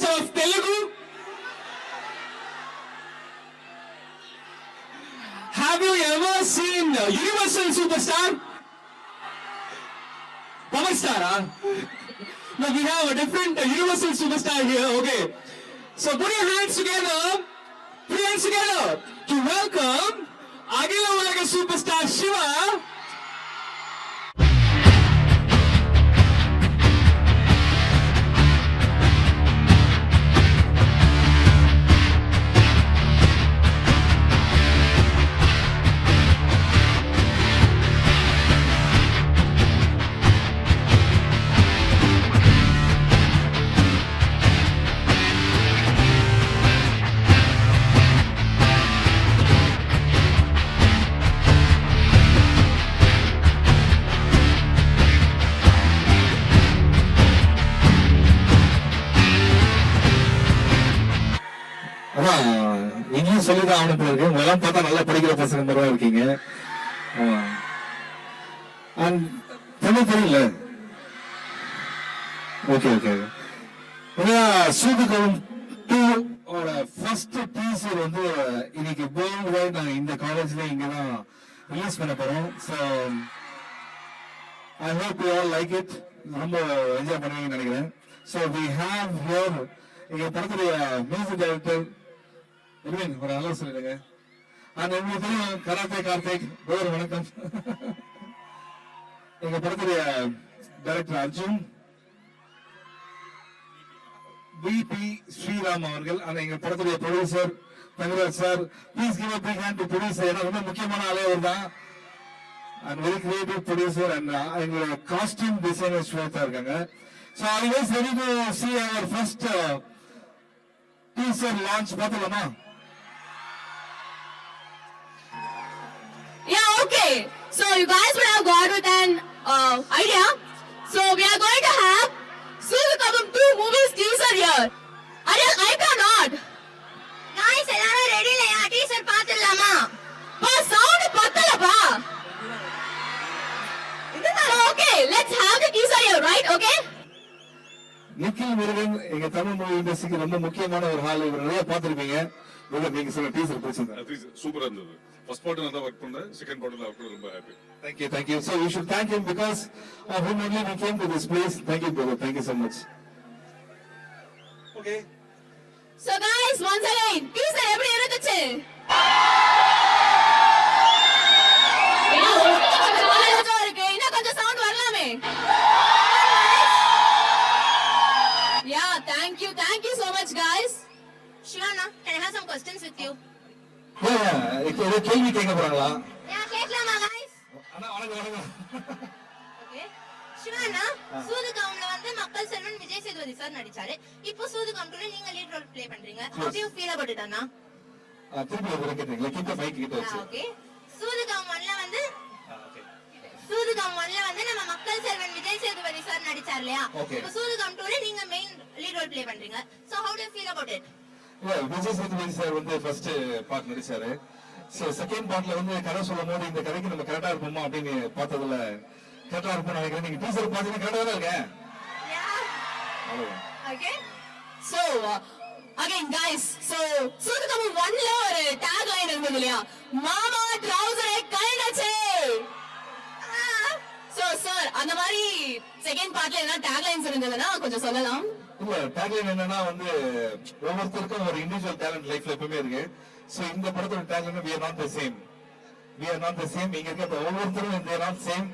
superstar of Telugu? Have you ever seen Universal Superstar? Power Star, huh? No, we have a different Universal Superstar here, okay. So put your hands together to welcome Agila Ulaga Superstar Shiva. இங்கேயும் சொல்லிதான் ஆவணத்துல இருக்கு. உங்களெல்லாம் பார்த்தா நல்லா படிக்கிற பசங்க மாதிரி இருக்கீங்க. தமிழ் தெரியல. Okay okay. சூதுகம் 2 ஃபர்ஸ்ட் டீசர் வந்து இன்னைக்கு வேர்ல்ட் வைட் நாங்க இந்த காலேஜ்ல இங்கதான் ரிலீஸ் பண்ண போறோம். So I hope you all like it. ரொம்ப என்ஜாய் பண்ணுவீங்கன்னு நினைக்கிறேன். ஸோ வி ஹேவ் ஹியர் எங்க படத்துடைய மியூசிக் டைரக்டர் எல்வின், ஒரு நல்லா சொல்லிடுங்க. அந்த உங்களுக்கு தெரியும் கராத்தே கார்த்திக் பிரதர், வணக்கம். எங்க படத்துடைய டைரக்டர் அர்ஜுன், பிபி ஸ்ரீராம் அவர்கள், அந்த எங்க படத்துடைய producer Thangaraj sir. Please give a big hand to producer. ஏன்னா ரொம்ப முக்கியமான ஆளே அவர் தான். And very creative producer. And எங்களோட காஸ்டியூம் டிசைனர் ஸ்வேதா இருக்காங்க. So I was ready to see our first teaser launch. பார்த்தலாமா? Yeah, okay. So you guys would have got with an idea. So we are going to have Soodukavam 2 movies teaser here. Are you hyped or not? Guys, எல்லாரும் ready இல்லையா? Teaser பார்த்துடலாமா? பா sound பத்தல பா. Okay, let's have the teaser here, right? Okay? Nikhil Murugan எங்க Tamil movie இண்டஸ்ட்ரிக்கு ரொம்ப முக்கியமான ஒரு ஹால். இவர் நிறைய பார்த்திருப்பீங்க. நீங்க சொல்ல டீசர் பிடிச்சிருந்தா? சூப்பரா இருந்தது. ஃபர்ஸ்ட் பார்ட் நல்லா வர்க் பண்ணேன். செகண்ட் பார்ட்ல அவருக்கு ரொம்ப happy. Thank you. So we should thank him because of whom only we came to this place. Thank you, brother. Thank you so much. Okay. So guys, once again, teaser எப்படி இருந்துச்சு? இன்னும் கொஞ்சம் sound வரலாமே. Yeah, thank you so much guys. Shivana, can I have some questions with you? ஏதோ கேள்வி கேட்க போறாங்களா? கேட்கலாமா guys? அண்ணா வணக்கம். Okay. Shivana, சூதுகம்ல வந்து மக்கள் செல்வன் விஜய் சேதுபதி சார் நடிச்சாரு. இப்போ சூதுகம்ல நீங்க லீட் ரோல் ப்ளே பண்றீங்க. How do you feel about it அண்ணா? திருப்பி ஒரு கேக்குறீங்களா? கிட்ட மைக் கிட்ட வச்சு. Okay. சூதுகம் 1ல வந்து சூதுகம் 1ல வந்து நம்ம மக்கள் செல்வன் விஜய் சேதுபதி சார் நடிச்சார் இல்லையா? இப்போ சூதுகம் 2ல நீங்க மெயின் லீட் ரோல் ப்ளே பண்றீங்க. So how do you feel about it? Vijay Sethupathi sir வந்து ஃபர்ஸ்ட் பார்ட் நடிச்சாரு. சோ செகண்ட் பார்ட்ல வந்து கதை சொல்லும்போது இந்த கதைக்கு நம்ம கரெக்டா இருப்போமா அப்படின்னு பார்த்ததுல கரெக்டா இருப்போம்னு நினைக்கிறேன். நீங்க டீசர் பாத்தீங்கன்னா கரெக்டா தான் இருக்கேன். Okay. So again guys, so சூதுகம் 1ல ஒரு டாக் லைன் இருந்தது இல்லையா? மாமா ட்ரவுசரை கழண்டச்சே. So sir, அந்த மாதிரி செகண்ட் பார்ட்ல என்ன டாக் லைன்ஸ் இருந்ததுன்னா கொஞ்சம் சொல்லலாம். இல்ல டேக்லைன் என்னன்னா வந்து ஒவ்வொருத்தருக்கும் ஒரு இண்டிவிஜுவல் டேலண்ட் லைஃப்ல எப்பவுமே இருக்கு. சோ இந்த படத்தோட tagline we are not the same. இங்க இருக்க ஒவ்வொருத்தரும் they are not same.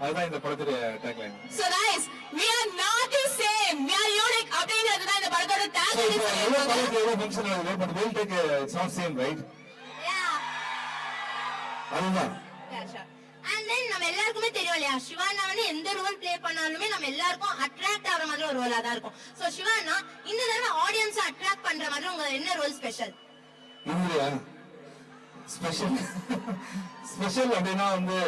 அதுதான் இந்த படத்தோட tagline. So guys, we are not the same. We are unique. அப்படிங்கிறது தான் இந்த படத்தோட டேக்லைன். எவ்வளவு படத்துக்கு எவ்வளவு ஃபங்க்ஷன் ஆகுது, but we'll take it's not same, right? Yeah. அதுதான். And then நம்ம எல்லாருக்குமே தெரியும் இல்லையா, சிவானா வந்து எந்த ரோல் ப்ளே பண்ணாலுமே நம்ம எல்லாருக்கும் அட்ராக்ட் ஆகிற மாதிரி ஒரு ரோலா தான் இருக்கும். சோ சிவானா இந்த தடவை ஆடியன்ஸ் அட்ராக்ட் பண்ற மாதிரி உங்க என்ன ரோல் ஸ்பெஷல்? இல்லையா ஸ்பெஷல் அப்படின்னா வந்து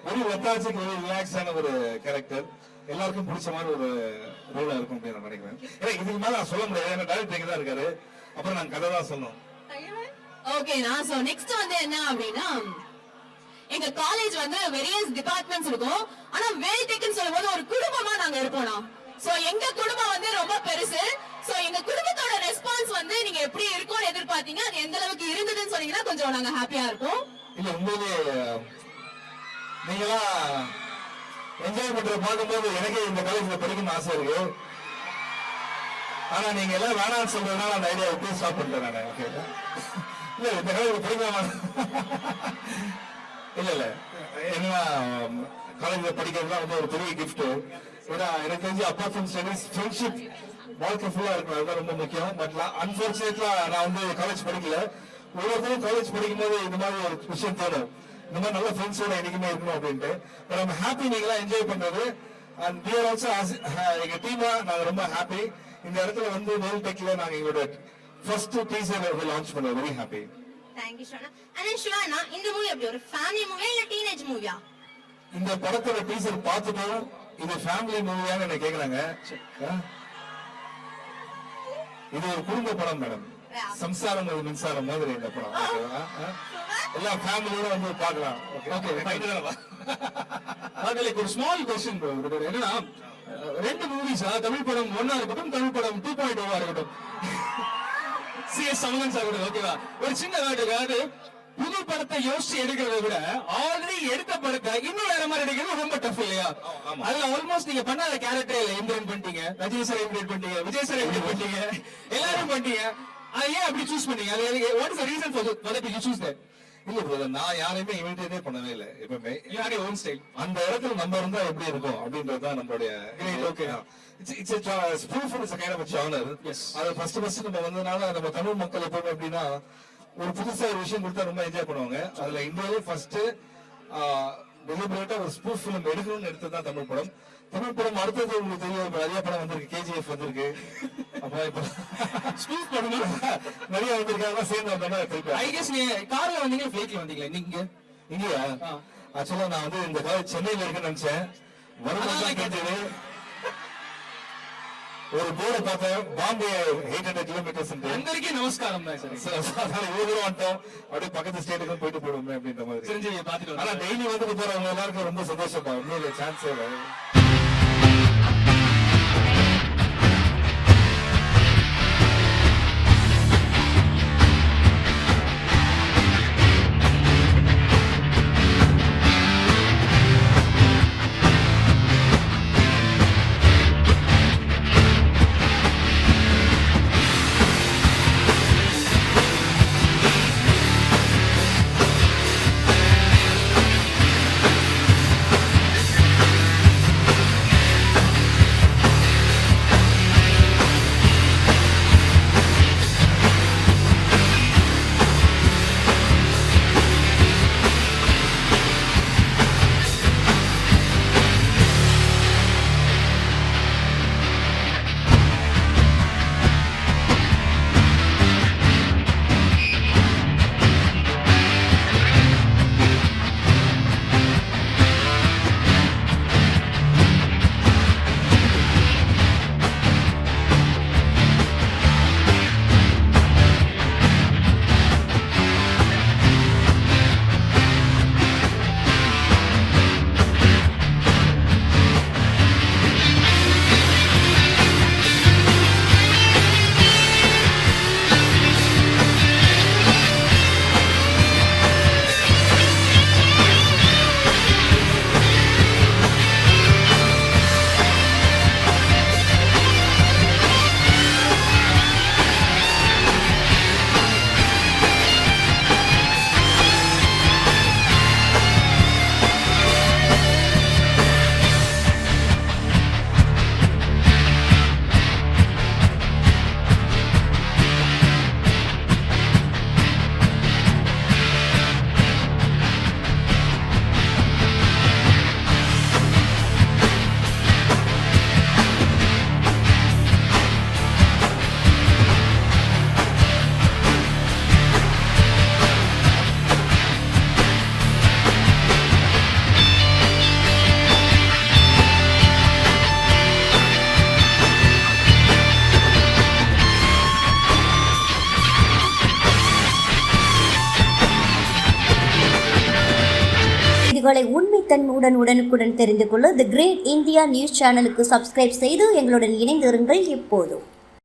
ஒரு லெத்தாஜிக் ஒரு ரிலாக்ஸான ஒரு கேரக்டர், எல்லாருக்கும் பிடிச்ச மாதிரி ஒரு ரோலா இருக்கும் அப்படின்னு நான் நினைக்கிறேன். ஏன்னா இதுக்கு மேல நான் சொல்ல முடியாது, ஏன்னா டைரக்டர் இங்க தான் இருக்காரு, அப்புறம் நான் கதை தான் சொல்லணும். ஓகேனா, சோ நெக்ஸ்ட் வந்து என்ன அப்படின்னா, எங்க காலேஜ் வந்து வேரியஸ் டிபார்ட்மெண்ட்ஸ் இருக்கும், ஆனா வேல் டெக்னு சொல்லும்போது ஒரு குடும்பமா நாங்க இருப்போம்னா. சோ எங்க குடும்பம் வந்து ரொம்ப பெருசு. சோ எங்க குடும்பத்தோட ரெஸ்பான்ஸ் வந்து நீங்க எப்படி இருக்கும்னு எதிர்பார்த்தீங்க, அது எந்த அளவுக்கு இருந்ததுன்னு சொன்னீங்கன்னா கொஞ்சம் நாங்க ஹாப்பியா இருப்போம். இல்ல உண்மையிலே நீங்களா என்ஜாய் பண்றத பார்க்கும்போது எனக்கே இந்த காலேஜ்ல படிக்கணும்னு ஆசை இருக்கு. ஆனா நீங்க எல்லாம் வேணாம்னு சொல்றதுனால அந்த ஐடியா விட்டு ஸ்டாப் பண்ணிட்டேன் நான். ஓகே இல்ல இந்த காலேஜ்ல படிக்கலாமா? இல்ல என்ன காலேஜ்ல படிக்கிறதுலாம் வந்து ஒரு பெரிய கிஃப்ட். ஏன்னா எனக்கு தெரிஞ்சு அப்பார்ட் ஃப்ரம் ஸ்டடீஸ் ஃப்ரெண்ட்ஷிப் வாழ்க்கை ஃபுல்லா இருக்கும், அதுதான் ரொம்ப முக்கியம். பட் அன்பார்ச்சுனேட்லா நான் வந்து காலேஜ் படிக்கல. ஒவ்வொருத்தரும் காலேஜ் படிக்கும் போது இந்த மாதிரி ஒரு விஷயம் தோணும், இந்த மாதிரி நல்ல ஃப்ரெண்ட்ஸோட என்னைக்குமே இருக்கணும் அப்படின்ட்டு. பட் நம்ம ஹாப்பி நீங்களா என்ஜாய் பண்றது. அண்ட் we are also எங்க டீமா நாங்க ரொம்ப ஹாப்பி. இந்த இடத்துல வந்து வேல் டெக்ல நாங்க எங்களோட ஃபர்ஸ்ட் டீசர் லான்ச் பண்ணோம். Very happy. Thank you Shana. And Shana, இந்த மூவி எப்படி ஒரு ஃபேமிலி மூவியா இல்ல டீனேஜ் மூவியா? இந்த படத்தோட டீசர் பார்த்துட்டோம், இது ஃபேமிலி மூவியான்னு என்ன கேக்குறாங்க. இது ஒரு குடும்ப படம் மேடம், சம்சாரம் ஒரு மின்சாரம் மாதிரி இந்த படம். எல்லாம் ஃபேமிலியோட வந்து பார்க்கலாம். அதுல ஒரு ஸ்மால் கொஸ்டின் என்னன்னா, ரெண்டு மூவிஸா, தமிழ் படம் 1 இருக்கட்டும், தமிழ் படம் 2.0 இருக்கட்டும், CS சமகன் சார் கூட ஓகேவா, ஒரு சின்ன வேர்டு, புது படத்தை யோசிச்சு எடுக்கிறத விட ஆல்ரெடி எடுத்த படத்தை இன்னும் வேற மாதிரி எடுக்கிறது ரொம்ப டஃப் இல்லையா? அதுல ஆல்மோஸ்ட் நீங்க பண்ணாத கேரக்டர் இல்ல இம்ப்ளிமெண்ட் பண்ணிட்டீங்க, ரஜினி சார் இம்ப்ளிமெண்ட் பண்ணிட்டீங்க, விஜய் சார் இம்ப்ளிமெண்ட் பண்ணிட்டீங்க, எல்லாரும் பண்ணிட்டீங்க. அது ஏன் அப்படி சூஸ் பண்ணீங்க? What is the reason for that you choose that? இல்ல பிரதர், நான் யாரையுமே இமிட்டேட்டே பண்ணவே இல்லை எப்பவுமே. You hate your own style. அந்த இடத்துல நம்ம இருந்தா எப்படி இருக்கும் அப்படின்றது தான் நம்மளுடைய. Okay, it's a spoof is a kind of a genre. Yes. அது ஃபர்ஸ்ட் நம்ம வந்ததுனால நம்ம தமிழ் மக்கள் எப்பவுமே எப்படின்னா ஒரு புதுசா ஒரு விஷயம் கொடுத்தா ரொம்ப என்ஜாய் பண்ணுவாங்க. அதுல இந்தியாவிலே ஃபர்ஸ்ட் டெலிபரேட்டா ஒரு ஸ்பூஃப் ஃபிலிம் எடுக்கணும்னு எடுத்ததுதான் தமிழ் படம். தமிழ் படம் அடுத்தது உங்களுக்கு தெரியும், நிறைய படம் வந்திருக்கு, KGF வந்திருக்கு, அப்ப இப்ப ஸ்பூஃப் படம் நிறைய வந்திருக்காங்க. சேர்ந்து வந்தோம்னா ஐ கெஸ் நீங்க கார்ல வந்தீங்க, ஃளைட்ல வந்தீங்களா நீங்க? இங்கயா? ஆக்சுவலா நான் வந்து இந்த காலேஜ் சென்னையில இருக்குன்னு நினைச்சேன். வரும்போது கேட்டது ஒரு போர்டு பார்த்தேன், பாம்பே 800 கிலோமீட்டர்ஸ். అందరికీ నమస్కారం இவ்வளவு தூரம் வந்துட்டோம், அப்படியே பக்கத்து ஸ்டேட்டுக்கு போயிட்டு போடுவோமே அப்படின்ற மாதிரி. சிரஞ்சீவியை பார்த்துட்டு. ஆனா டெய்லி வந்துட்டு போறவங்க எல்லாருக்கும் ரொம்ப சந்தோஷப்பா, இன்னொரு சான்ஸே இல்லை. செய்திகளை உண்மைத்தன்மையுடன் உடனுக்குடன் தெரிந்து கொள்ள தி கிரேட் இந்தியா நியூஸ் சேனலுக்கு சப்ஸ்கிரைப் செய்து எங்களுடன் இணைந்திருங்கள் எப்போதும்.